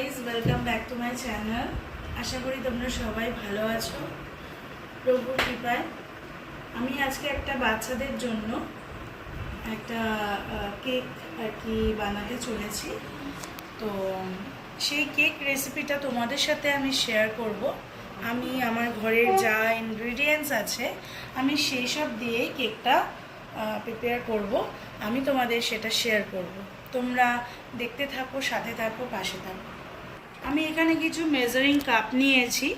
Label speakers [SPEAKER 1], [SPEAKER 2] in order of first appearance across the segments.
[SPEAKER 1] Guys, welcome back to my channel. আশা করি তোমরা সবাই ভালো আছো প্রভুর কৃপায়। আমি আজকে একটা বাচ্চাদের জন্য একটা কেক আর কি বানাতে চলেছি। তো সেই কেক রেসিপিটা তোমাদের সাথে আমি শেয়ার করব। আমি আমার ঘরের যা ইনগ্রিডিয়েন্টস আছে আমি সেই সব দিয়েই কেকটা প্রিপেয়ার করব। আমি তোমাদের সেটা শেয়ার করব। তোমরা দেখতে থাকো, সাথে থাকো, পাশে থাকো। আমি এখানে কিছু মেজারিং কাপ নিয়েছি।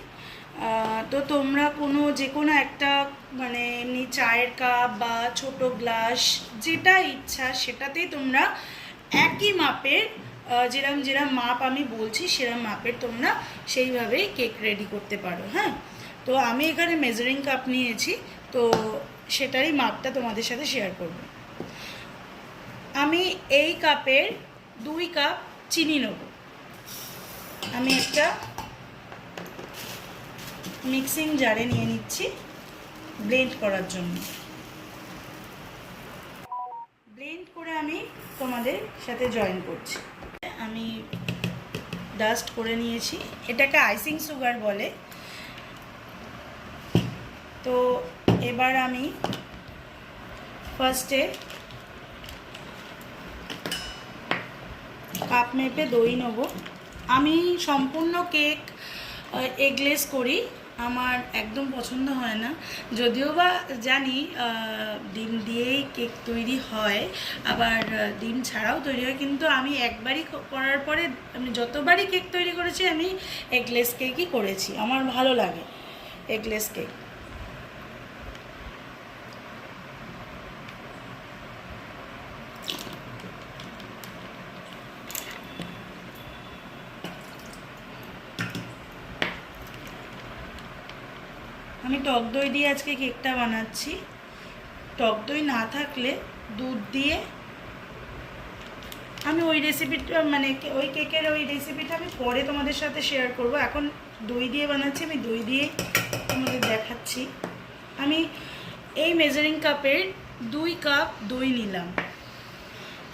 [SPEAKER 1] তো তোমরা যে কোনো একটা মানে এমনি চায়ের কাপ বা ছোট গ্লাস যেটা ইচ্ছা সেটাতেই তোমরা একই মাপের যেরম মাপ আমি বলছি সেরম মাপের তোমরা সেইভাবেই কেক রেডি করতে পারো। হ্যাঁ, তো আমি এখানে মেজারিং কাপ নিয়েছি, তো সেটারই মাপটা তোমাদের সাথে শেয়ার করব। আমি এই কাপের 2 কাপ চিনি নেব। আমি একটা মিক্সিং জারে নিয়ে নিচ্ছি ব্লেন্ড করার জন্য। ব্লেন্ড করে আমি তোমাদের সাথে জয়েন করছি। আমি ডাস্ট করে নিয়েছি, এটাকে আইসিং সুগার বলে। তো এবার আমি ফার্স্টে কাপ মেপে দই নেব। আমি সম্পূর্ণ কেক এগলেস করি, আমার একদম পছন্দ হয় না। যদিও বা জানি ডিম দিয়েই কেক তৈরি হয়, আবার ডিম ছাড়াও তৈরি হয়, কিন্তু আমি একবারই করার পরে আমি যতবারই কেক তৈরি করেছি আমি এগলেস কেকই করেছি। আমার ভালো লাগে এগলেস কেক। আমি টক দই দিয়ে আজকে কেকটা বানাচ্ছি। টক দই না থাকলে দুধ দিয়ে আমি ওই রেসিপিটা মানে ওই কেকের ওই রেসিপিটা আমি পরে তোমাদের সাথে শেয়ার করব। এখন দই দিয়ে বানাচ্ছি, আমি দই দিয়ে তোমাদের দেখাচ্ছি। আমি এই মেজারিং কাপের 2 কাপ দই নিলাম।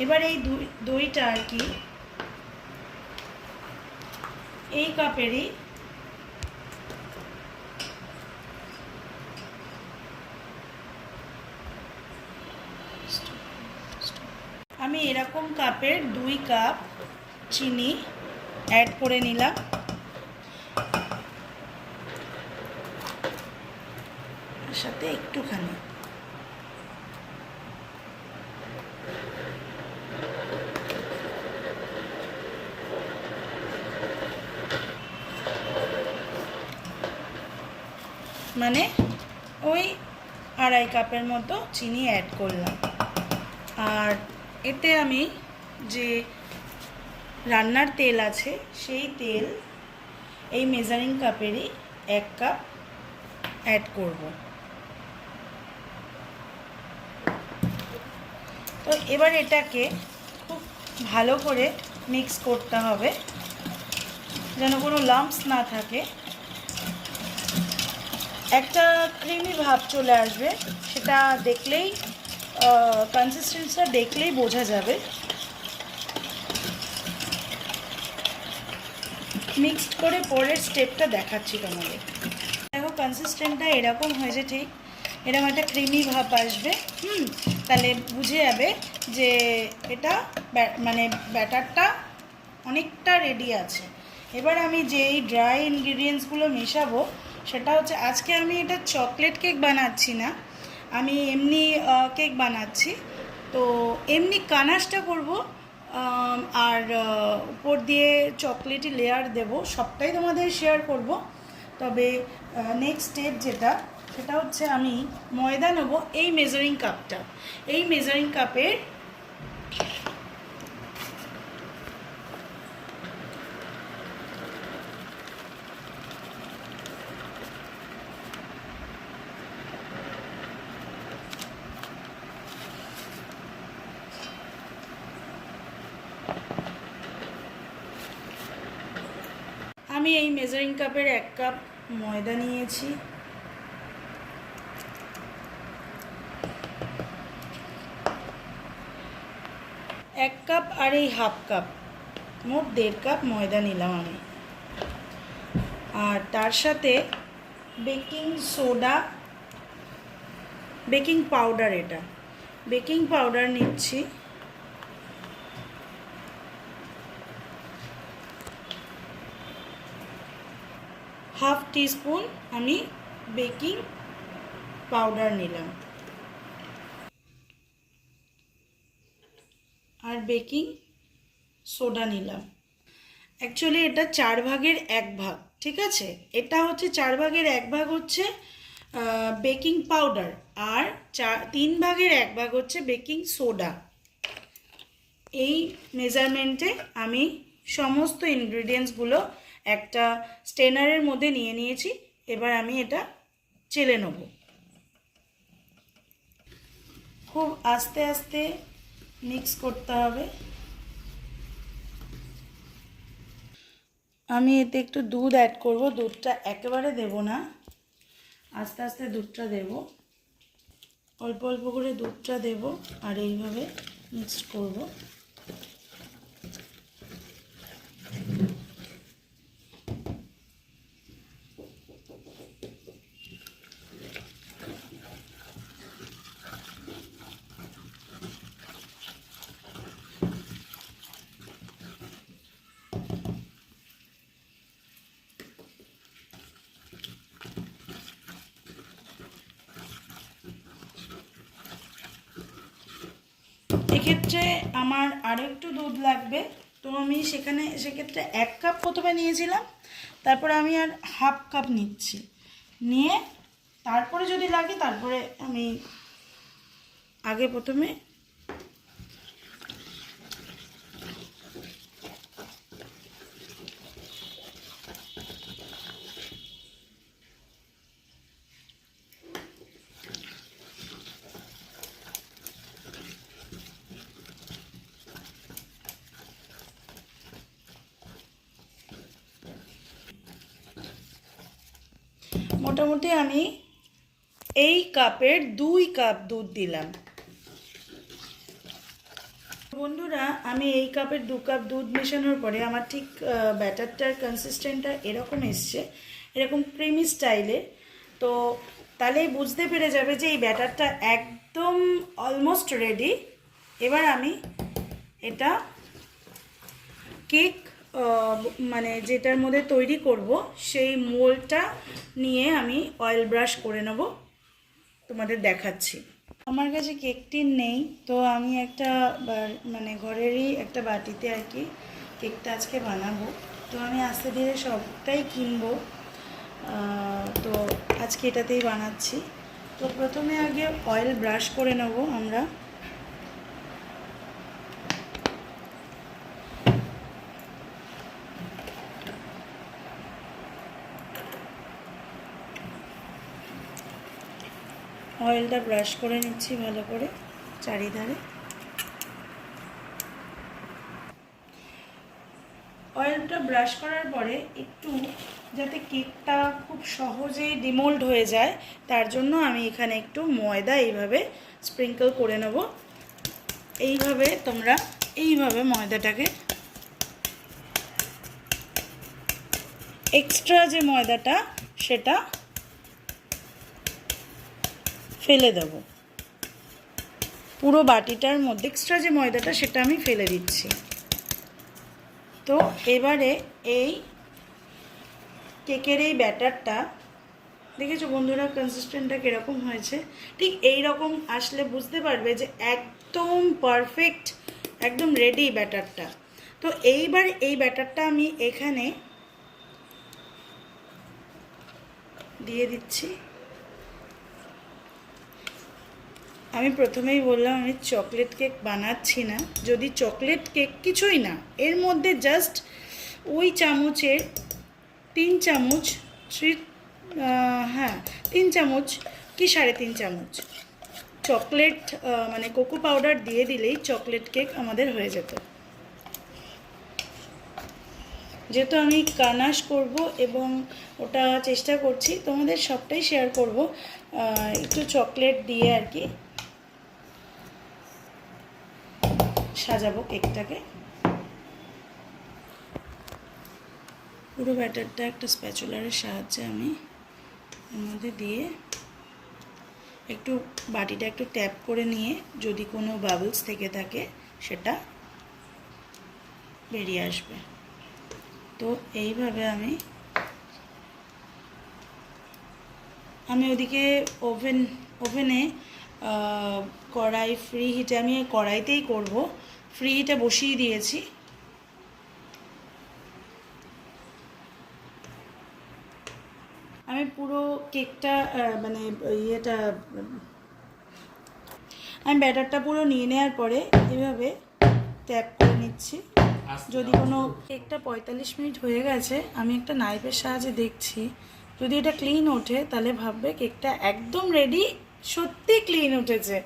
[SPEAKER 1] এবার এই দইটা আর কি এই কাপেরই আমি এরকম কাপের 2 কাপ চিনি অ্যাড করে নিলাম। সাথে একটুখানি মানে ওই 2.5 কাপের মতো চিনি অ্যাড করলাম। আর এতে আমি যে রান্নার তেল আছে সেই তেল এই মেজারিং কাপেরই 1 কাপ অ্যাড করব। তো এবার এটাকে খুব ভালো করে মিক্স করতে হবে যেন কোনো লাম্পস না থাকে। একটা ক্রিমি ভাব চলে আসবে, সেটা দেখলেই কনসিস্টেন্সিটা দেখলেই বোঝা যাবে। মিক্সড করে পরের স্টেপটা দেখাচ্ছি তোমাদের। দেখো কনসিস্টেন্টটা এরকম হয়েছে, ঠিক এরকম একটা ক্রিমি ভাব আসবে। তাহলে বুঝে যাবে যে এটা মানে ব্যাটারটা অনেকটা রেডি আছে। এবার আমি যে এই ড্রাই ইনগ্রিডিয়েন্টসগুলো মেশাবো সেটা হচ্ছে, আজকে আমি এটা চকলেট কেক বানাচ্ছি না, আমি এমনি কেক বানাচ্ছি। তো এমনি কানাসটা করব, আর উপর দিয়ে চকলেটি লেয়ার দেব, সবটাই তোমাদের শেয়ার করব। তবে নেক্সট স্টেপ সেটা হচ্ছে আমি ময়দা নেব এই মেজারিং কাপটা। এই মেজারিং কাপের আমি এই মেজারিং কাপের 1 কাপ ময়দা নিয়েছি। এক কাপ আর এই 1/2 কাপ মোট 1.5 কাপ ময়দা নিলাম আমি। আর তার সাথে বেকিং সোডা, বেকিং পাউডার, এটা বেকিং পাউডার নিচ্ছি হাফ টিস্পুন। আমি বেকিং পাউডার নিলাম আর বেকিং সোডা নিলাম। অ্যাকচুয়ালি এটা 4 ভাগের 1 ভাগ, ঠিক আছে? এটা হচ্ছে 4 ভাগের 1 ভাগ হচ্ছে বেকিং পাউডার, আর 3 ভাগের 1 ভাগ হচ্ছে বেকিং সোডা। এই মেজারমেন্টে আমি সমস্ত ইনগ্রেডিয়েন্টসগুলো একটা স্ট্রেনারের মধ্যে নিয়ে নিয়েছি। এবার আমি এটা চেলে নেব। খুব আস্তে আস্তে মিক্স করতে হবে। আমি এতে একটু দুধ অ্যাড করব। দুধটা একেবারে দেব না, আস্তে আস্তে দুধটা দেব, অল্প অল্প করে দুধটা দেব আর এইভাবে মিক্স করব। এক্ষেত্রে আমার আরও একটু দুধ লাগবে, তো আমি সেক্ষেত্রে 1 কাপ প্রথমে নিয়েছিলাম, তারপরে আমি আর হাফ কাপ নিচ্ছি। নিয়ে তারপরে যদি লাগে তারপরে আমি আগে প্রথমে মোটামুটি আমি এই কাপের 2 কাপ দুধ দিলাম। বন্ধুরা, আমি এই কাপের 2 কাপ দুধ মেশানোর পরে আমার ঠিক ব্যাটারটার কনসিস্টেন্টটা এরকম এসছে, এরকম ক্রিমি স্টাইলে। তো তাহলেই বুঝতে পেরে যাবে যে এই ব্যাটারটা একদম অলমোস্ট রেডি। এবার আমি এটা কেক মানে যেটার মধ্যে তৈরি করব সেই মোল্ডটা নিয়ে আমি অয়েল ব্রাশ করে নেব, তোমাদের দেখাচ্ছি। আমার কাছে কেক টিন নেই, তো আমি একটা মানে ঘরেরই একটা বাটিতে আর কি কেকটা আজকে বানাবো। তো আমি আস্তে ধীরে সবটাই কিনবো, তো আজকে এটাতেই বানাচ্ছি। তো প্রথমে আগে অয়েল ব্রাশ করে নেব আমরা। অয়েলটা ব্রাশ করে নিচ্ছি ভালো করে চারিধারে। অয়েলটা ব্রাশ করার পরে একটু যাতে কেকটা খুব সহজেই ডিমোল্ড হয়ে যায়, তার জন্য আমি এখানে একটু ময়দা এইভাবে স্প্রিঙ্কল করে নেব। এইভাবে তোমরা এইভাবে ময়দাটাকে, এক্সট্রা যে ময়দাটা সেটা ফেলে দেব। পুরো বাটিটার মধ্যে এক্সট্রা যে ময়দাটা সেটা আমি ফেলে দিচ্ছি। তো এবারে এই কেকের এই ব্যাটারটা দেখেছো বন্ধুরা কনসিস্টেন্টটা কীরকম হয়েছে? ঠিক এই রকম আসলে বুঝতে পারবে যে একদম পারফেক্ট, একদম রেডি ব্যাটারটা। তো এইবার এই ব্যাটারটা আমি এখানে দিয়ে দিচ্ছি। আমি প্রথমেই বললাম আমি চকলেট কেক বানাচ্ছি না। যদি চকলেট কেক কিছুই না, এর মধ্যে জাস্ট ওই চামচের 3 চামচ, 3 চামচ কি 3.5 চামচ চকলেট মানে কোকো পাউডার দিয়ে দিলেই চকলেট কেক আমাদের হয়ে যেত। যেহেতু আমি কানাশ করব এবং ওটা চেষ্টা করছি তোমাদের সবটাই শেয়ার করব, একটু চকলেট দিয়ে আর কি সাজাবো কেকটাকে। পুরো ব্যাটারটা একটা স্প্যাচুলারের সাহায্যে আমি এর মধ্যে দিয়ে একটু বাটিটা একটু ট্যাপ করে নিয়ে যদি কোনো বাবলস থেকে থাকে সেটা বেরিয়ে আসবে। তো এইভাবে আমি ওদিকে ওভেনে কড়াই ফ্রি হিটে, আমি কড়াইতেই করব, ফ্রি হিটে বসিয়ে দিয়েছি। আমি পুরো কেকটা মানে আমি ব্যাটারটা পুরো নিয়ে নেওয়ার পরে এভাবে ট্যাপ করে নিচ্ছি। যদি কোনো কেকটা 45 মিনিট হয়ে গেছে, আমি একটা নাইফের সাহায্যে দেখছি, যদি এটা ক্লিন ওঠে তাহলে ভাববে কেকটা একদম রেডি। সত্যি ক্লিন উঠেছে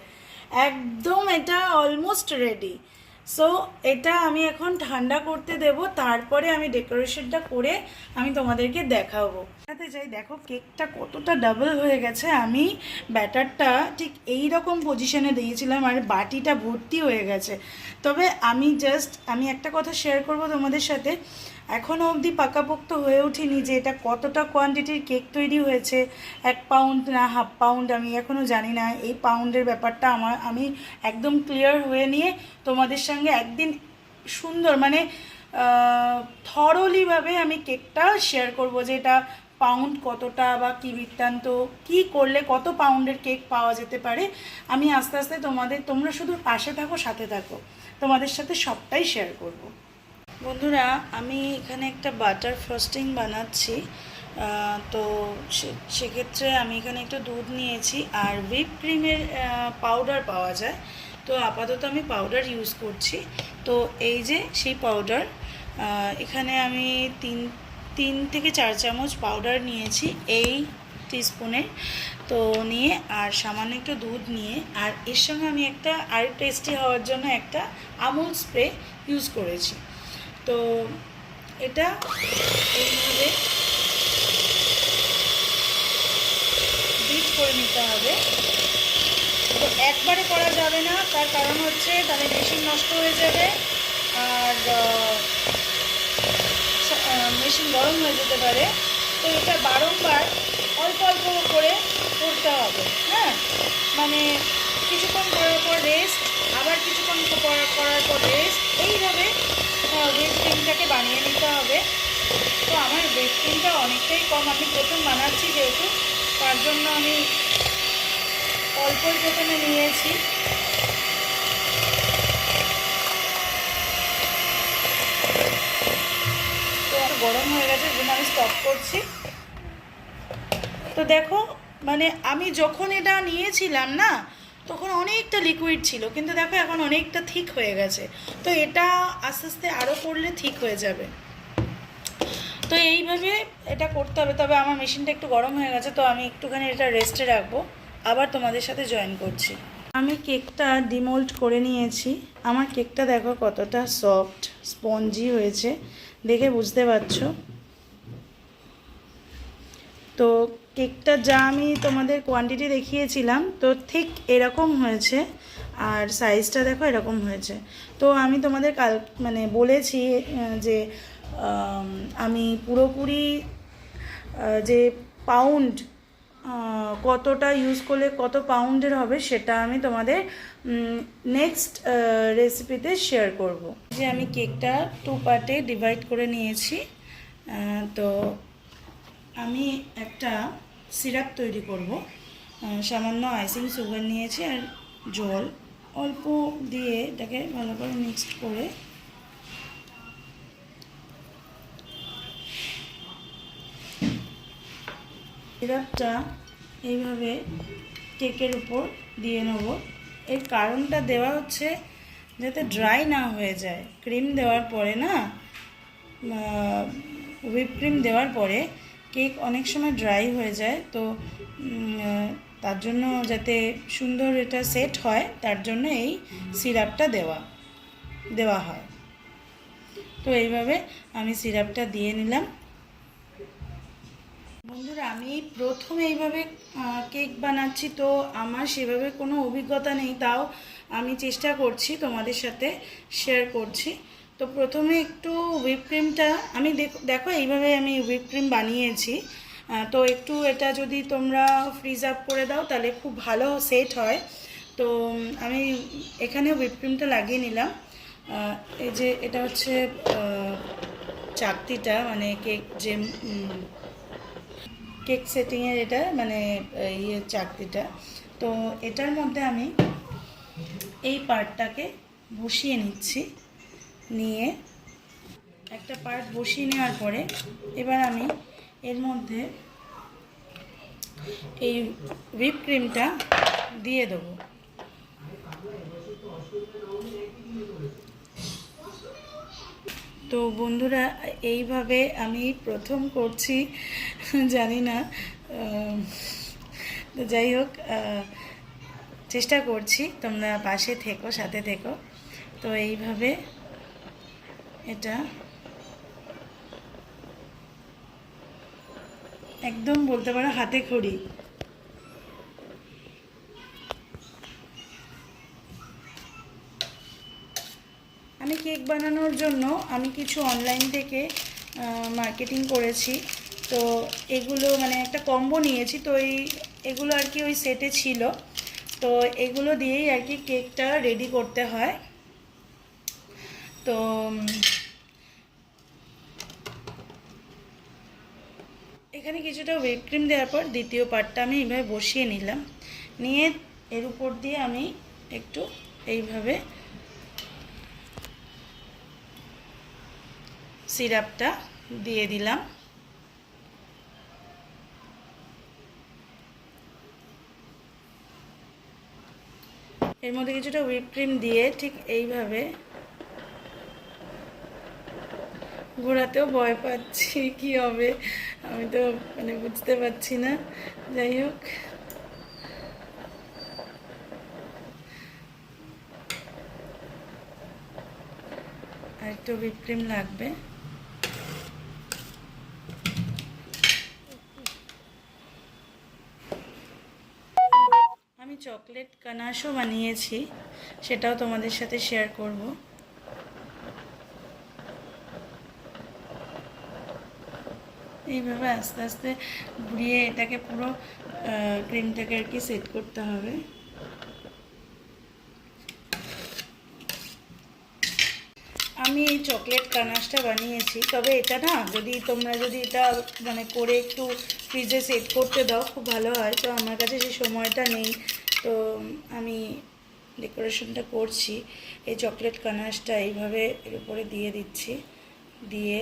[SPEAKER 1] একদম, এটা অলমোস্ট রেডি। সো এটা আমি এখন ঠান্ডা করতে দেব, তারপরে আমি ডেকোরেশনটা করে আমি তোমাদেরকে দেখাবো। দেখাতে চাই দেখো কেকটা কতটা ডাবল হয়ে গেছে। আমি ব্যাটারটা ঠিক এই রকম পজিশনে দিয়েছিলাম আর বাটিটা ভর্তি হয়ে গেছে। তবে আমি একটা কথা শেয়ার করব তোমাদের সাথে, এখনও অবধি পাকাপোক্ত হয়ে ওঠেনি যে এটা কতটা কোয়ান্টিটির কেক তৈরি হয়েছে, 1 পাউন্ড না হাফ পাউন্ড আমি এখনও জানি না। এই পাউন্ডের ব্যাপারটা আমি একদম ক্লিয়ার হয়ে নিয়ে তোমাদের সঙ্গে একদিন সুন্দর মানে থরলিভাবে আমি কেকটা শেয়ার করব যে এটা পাউন্ড কতটা বা কী বৃত্তান্ত, কী করলে কত পাউন্ডের কেক পাওয়া যেতে পারে। আমি আস্তে আস্তে তোমরা শুধু পাশে থাকো, সাথে থাকো, তোমাদের সাথে সবটাই শেয়ার করব। বন্ধুরা, আমি এখানে একটা বাটার ফ্রস্টিং বানাচ্ছি। তো সেক্ষেত্রে আমি এখানে একটু দুধ নিয়েছি আর হুইপ ক্রিমের পাউডার পাওয়া যায়। তো আপাতত আমি পাউডার ইউজ করছি। তো এই যে সেই পাউডার, এখানে আমি 3 থেকে 4 চামচ পাউডার নিয়েছি এই টিস্পুনের। তো নিয়ে আর সামান্য একটু দুধ নিয়ে, আর এর সঙ্গে আমি একটা আর টেস্টি হওয়ার জন্য একটা আমুল স্প্রে ইউজ করেছি। তো এটা এইভাবে বিট করে নিতে হবে। তো একবারে করা যাবে না, তার কারণ হচ্ছে তাহলে মেশিন নষ্ট হয়ে যাবে আর মেশিন গরম হয়ে যেতে পারে। তো এটা বারংবার অল্প অল্প করে করতে হবে। হ্যাঁ, মানে কিছুক্ষণ করার পর রেস্ট, আবার কিছুক্ষণ করার পর রেস্ট, এইভাবে হুইপ ক্রিমটাকে বানিয়ে নিতে হবে। তো আমার হুইপ ক্রিমটা অনেকটাই কম, আমি প্রথম বানাচ্ছি যেহেতু, তার জন্য আমি অল্পই প্রথমে নিয়েছি। তো গরম হয়ে গেছে, যেন আমি স্টপ করছি। তো দেখো মানে আমি যখন এটা নিয়েছিলাম না, তখন অনেকটা লিকুইড ছিল, কিন্তু দেখো এখন অনেকটা থিক হয়ে গেছে। তো এটা আস্তে আস্তে আরও করলে ঠিক হয়ে যাবে। তো এইভাবে এটা করতে হবে। তবে আমার মেশিনটা একটু গরম হয়ে গেছে, তো আমি একটুখানি এটা রেস্টে রাখবো, আবার তোমাদের সাথে জয়েন করছি। আমি কেকটা ডিমোল্ড করে নিয়েছি। আমার কেকটা দেখো কতটা সফট স্পঞ্জি হয়েছে, দেখে বুঝতে পারছো। তো কেকটা যা আমি তোমাদের কোয়ান্টিটি দেখিয়েছিলাম, তো ঠিক এরকম হয়েছে, আর সাইজটা দেখো এরকম হয়েছে। তো আমি তোমাদের মানে বলেছি যে আমি পুরোপুরি যে পাউন্ড কতটা ইউজ করলে কত পাউন্ডের হবে সেটা আমি তোমাদের নেক্সট রেসিপিতে শেয়ার করব। যে আমি কেকটা 2 পার্টে ডিভাইড করে নিয়েছি। তো আমি একটা সিরাপ তৈরি করব। সামান্য আইসিং সুগার নিয়েছি আর জল অল্প দিয়ে এটাকে ভালো করে মিক্সড করে সিরাপটা এইভাবে কেকের উপর দিয়ে নেব। এর কারণটা দেওয়া হচ্ছে যাতে ড্রাই না হয়ে যায়। ক্রিম দেওয়ার পরে না, হুইপ ক্রিম দেওয়ার পরে কেক অনেক সময় ড্রাই হয়ে যায়। তো তার জন্য যাতে সুন্দর এটা সেট হয়, তার জন্য এই সিরাপটা দেওয়া হয়। তো এইভাবে আমি সিরাপটা দিয়ে নিলাম। বন্ধুরা, আমি প্রথম এইভাবে কেক বানাচ্ছি, তো আমার সেভাবে কোনো অভিজ্ঞতা নেই, তাও আমি চেষ্টা করছি তোমাদের সাথে শেয়ার করছি। তো প্রথমে একটু হুইপ ক্রিমটা আমি দেখো এইভাবে আমি হুইপ ক্রিম বানিয়েছি। তো একটু এটা যদি তোমরা ফ্রিজ আপ করে দাও তাহলে খুব ভালো সেট হয়। তো আমি এখানে হুইপ ক্রিমটা লাগিয়ে নিলাম। এই যে এটা হচ্ছে চাকতিটা, মানে কেক সেটিংয়ের এটা মানে চাকতিটা। তো এটার মধ্যে আমি এই পার্টটাকে বসিয়ে নিচ্ছি। নিয়ে একটা পার্ট বসিয়ে নেওয়ার পরে এবার আমি এর মধ্যে এই হুইপ ক্রিমটা দিয়ে দেবো। তো বন্ধুরা, এইভাবে আমি প্রথম করছি, জানি না, তো যাই হোক, চেষ্টা করছি, তোমরা পাশে থেকো, সাথে থেকো। তো এইভাবে এটা একদম বলতে পারো হাতে খড়ি। আমি কেক বানানোর জন্য আমি কিছু অনলাইন থেকে মার্কেটিং করেছি। তো এগুলো মানে একটা কম্বো নিয়েছি। তো এগুলো আর কি ওই সেটে ছিল। তো এগুলো দিয়েই আর কি কেকটা রেডি করতে হয়। তো এখানে কিছুটা হুইপ ক্রিম দেওয়ার পর দ্বিতীয় পার্টটা আমি এইভাবে বসিয়ে নিলাম। নিয়ে এর উপর দিয়ে আমি একটু এইভাবে সিরাপটা দিয়ে দিলাম। এর মধ্যে কিছুটা হুইপ ক্রিম দিয়ে ঠিক এইভাবে ঘোরাতেও ভয় পাচ্ছি কি হবে, আমি তো মানে বুঝতে পারছি না। যাই হোক, আর একটু হুইপ ক্রিম লাগবে। আমি চকলেট কানাশও বানিয়েছি, সেটাও তোমাদের সাথে শেয়ার করব। এইভাবে আস্তে আস্তে ঘুরিয়ে এটাকে পুরো ক্রিমটাকে আর কি সেট করতে হবে। আমি এই চকলেট কানাশটা বানিয়েছি, তবে এটা না তোমরা যদি এটা মানে করে একটু ফ্রিজে সেট করতে দাও খুব ভালো হয়। তো আমার কাছে সেই সময়টা নেই, তো আমি ডেকোরেশনটা করছি। এই চকলেট কানাশটা এইভাবে এর উপরে দিয়ে দিচ্ছি, দিয়ে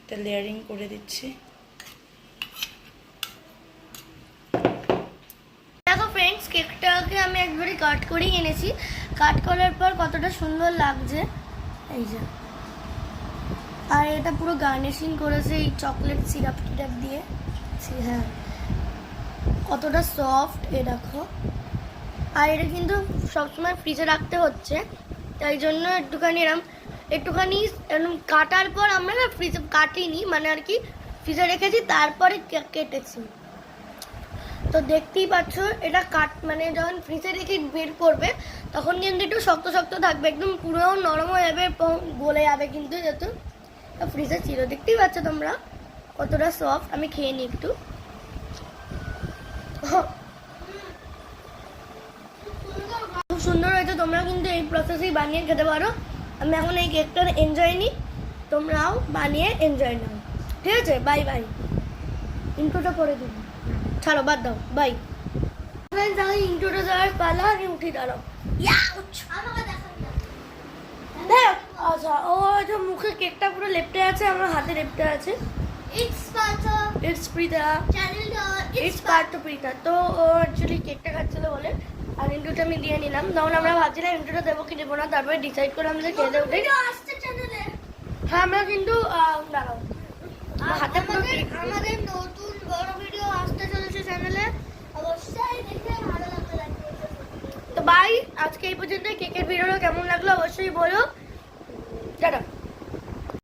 [SPEAKER 1] এটা লেয়ারিং করে দিচ্ছি।
[SPEAKER 2] দেখো ফ্রেন্ডস, কেকটাকে আমি একবারে কাট করেই এনেছি। কাট করার পর কতটা সুন্দর লাগছে, এই যে। আর এটা পুরো গার্নিশিং করেছে এই চকলেট সিরাপ টিরাপ দিয়ে। হ্যাঁ, কতটা সফট এ দেখো। আর এটা কিন্তু সবসময় ফ্রিজে রাখতে হচ্ছে, তাই জন্য একটুখানি কাটার পর আমরা না ফ্রিজে কাটিনি, মানে আর কি ফ্রিজে রেখেছি, তারপরে কেটেছি। তো দেখতেই পাচ্ছ এটা মানে যখন ফ্রিজে রেখে বের করবে তখন কিন্তু একটু শক্ত শক্ত থাকবে, একদম পুরো নরম হয়ে যাবে, গলে যাবে কিন্তু, যেহেতু ফ্রিজে ছিল। দেখতেই পাচ্ছ তোমরা কতটা সফট। আমি খেয়ে নিই একটু। খুব সুন্দর হয়েছে, তোমরা কিন্তু এই প্রসেসেই বানিয়ে খেতে পারো। আমি এখন এই কেকটার এনজয় নিই, তোমরাও বানিয়ে এনজয় নাও। ঠিক আছে, বাই বাই। ইন্ট্রোটা করে দিবি, ছাড়ো, বাদ দাও, বাই। ইন্ট্রোটা দেওয়ার পালা, আমি উঠি, দাঁড়াও। দেখ, আচ্ছা, ও হয়তো মুখে কেকটা পুরো লেপটে আছে, আমার হাতে লেপটে আছে। It's Preeta, it's part two Preeta. তো ও অ্যাকচুয়ালি কেকটা খাচ্ছিল বলে আর ইন্ট্রোটা আমি দিয়ে নিলাম। তখন আমরা ভাবছিলাম ইন্ট্রোটা দেবো কি দেবো না, তারপরে ডিসাইড করলাম যে খেতে উঠে। হ্যাঁ, আমরা কিন্তু দাঁড়াও, হাতে আমাদের নতুন বড় ভিডিও আসতে চলেছে চ্যানেলে, অবশ্যই দেখে ভালো লাগবে। তো বাই, আজকে এই পর্যন্ত। কেকের ভিডিওটা কেমন লাগলো অবশ্যই বলো। টাটা।